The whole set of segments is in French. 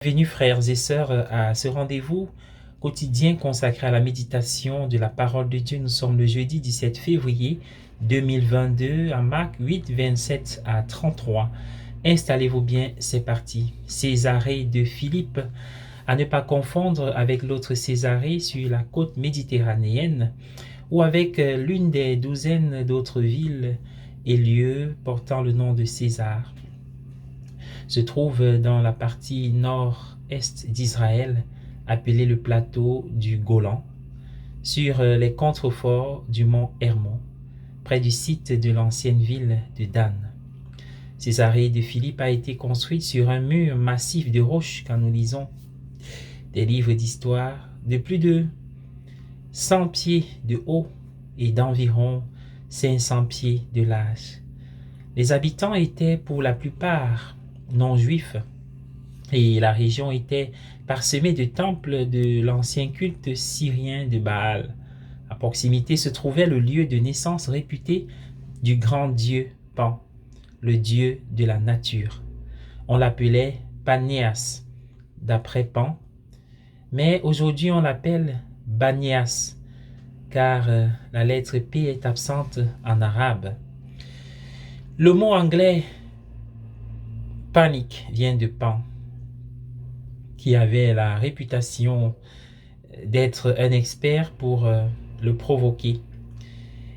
Bienvenue frères et sœurs à ce rendez-vous quotidien consacré à la méditation de la parole de Dieu. Nous sommes le jeudi 17 février 2022 à Marc 8, 27 à 33. Installez-vous bien, c'est parti. Césarée de Philippe, à ne pas confondre avec l'autre Césarée sur la côte méditerranéenne ou avec l'une des douzaines d'autres villes et lieux portant le nom de César. Se trouve dans la partie nord-est d'Israël, appelée le plateau du Golan, sur les contreforts du mont Hermon, près du site de l'ancienne ville de Dan. Césarée de Philippe a été construite sur un mur massif de roches quand nous lisons des livres d'histoire de plus de 100 pieds de haut et d'environ 500 pieds de large. Les habitants étaient pour la plupart non-juifs et la région était parsemée de temples de l'ancien culte syrien de Baal. À proximité se trouvait le lieu de naissance réputé du grand dieu Pan, le dieu de la nature. On l'appelait Panéas, d'après Pan, mais aujourd'hui on l'appelle Banias, car la lettre P est absente en arabe. Le mot anglais panique vient de Pan, qui avait la réputation d'être un expert pour le provoquer.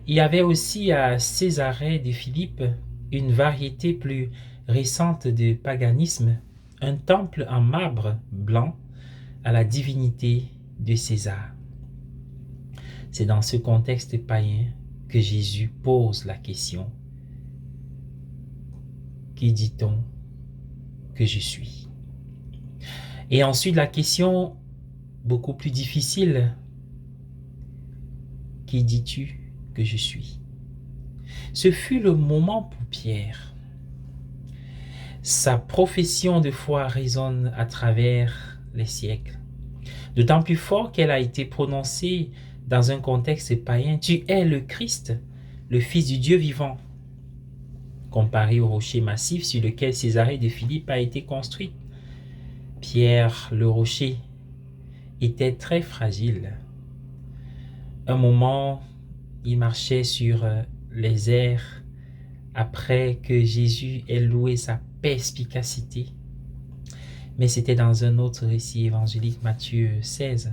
Il y avait aussi à Césarée de Philippe une variété plus récente de paganisme, un temple en marbre blanc à la divinité de César. C'est dans ce contexte païen que Jésus pose la question: qui dit-on que je suis? Et ensuite la question beaucoup plus difficile: qui dis-tu que je suis? Ce fut le moment pour Pierre. Sa profession de foi résonne à travers les siècles, d'autant plus fort qu'elle a été prononcée dans un contexte païen: tu es le Christ, le Fils du Dieu vivant, comparé au rocher massif sur lequel Césarée de Philippe a été construite. Pierre, le rocher, était très fragile. Un moment, il marchait sur les airs après que Jésus ait loué sa perspicacité. Mais c'était dans un autre récit évangélique, Matthieu 16.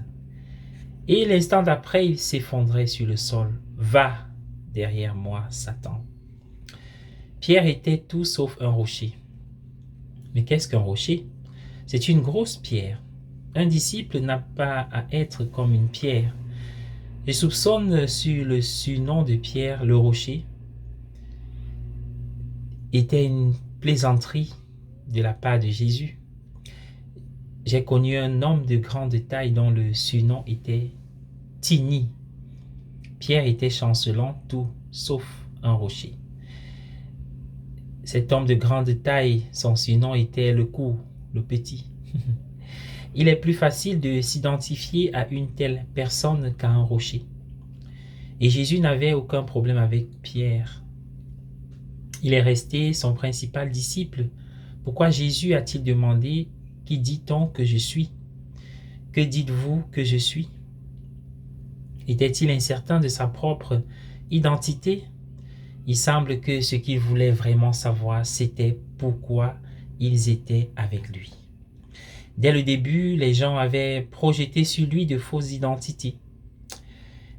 Et l'instant d'après, il s'effondrait sur le sol. « Va derrière moi, Satan !» Pierre était tout sauf un rocher. Mais qu'est-ce qu'un rocher? C'est une grosse pierre. Un disciple n'a pas à être comme une pierre. Je soupçonne sur le surnom de Pierre le rocher était une plaisanterie de la part de Jésus. J'ai connu un homme de grande taille dont le surnom était Tini. Pierre était chancelant, tout sauf un rocher. Cet homme de grande taille, son surnom était le court, le petit. Il est plus facile de s'identifier à une telle personne qu'à un rocher. Et Jésus n'avait aucun problème avec Pierre. Il est resté son principal disciple. Pourquoi Jésus a-t-il demandé: qui dit-on que je suis? Que dites-vous que je suis? Était-il incertain de sa propre identité? Il semble que ce qu'il voulait vraiment savoir, c'était pourquoi ils étaient avec lui. Dès le début, les gens avaient projeté sur lui de fausses identités,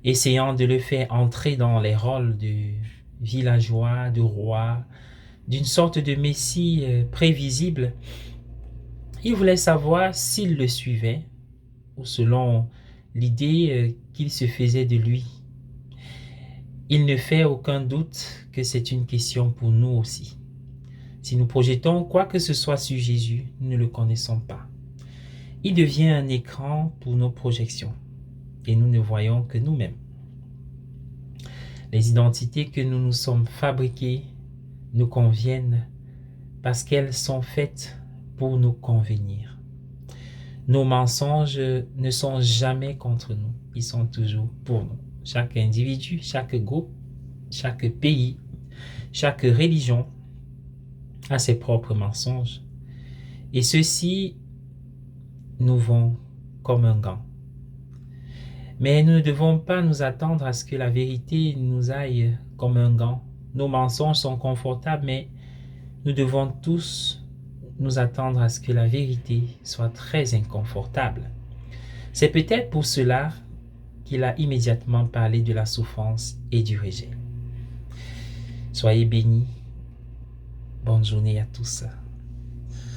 essayant de le faire entrer dans les rôles de villageois, de roi, d'une sorte de messie prévisible. Il voulait savoir s'il le suivait ou selon l'idée qu'il se faisait de lui. Il ne fait aucun doute que c'est une question pour nous aussi. Si nous projetons quoi que ce soit sur Jésus, nous ne le connaissons pas. Il devient un écran pour nos projections et nous ne voyons que nous-mêmes. Les identités que nous nous sommes fabriquées nous conviennent parce qu'elles sont faites pour nous convenir. Nos mensonges ne sont jamais contre nous, ils sont toujours pour nous. Chaque individu, chaque groupe, chaque pays, chaque religion a ses propres mensonges. Et ceux-ci nous vont comme un gant. Mais nous ne devons pas nous attendre à ce que la vérité nous aille comme un gant. Nos mensonges sont confortables, mais nous devons tous nous attendre à ce que la vérité soit très inconfortable. C'est peut-être pour cela qu'il a immédiatement parlé de la souffrance et du rejet. Soyez bénis. Bonne journée à tous.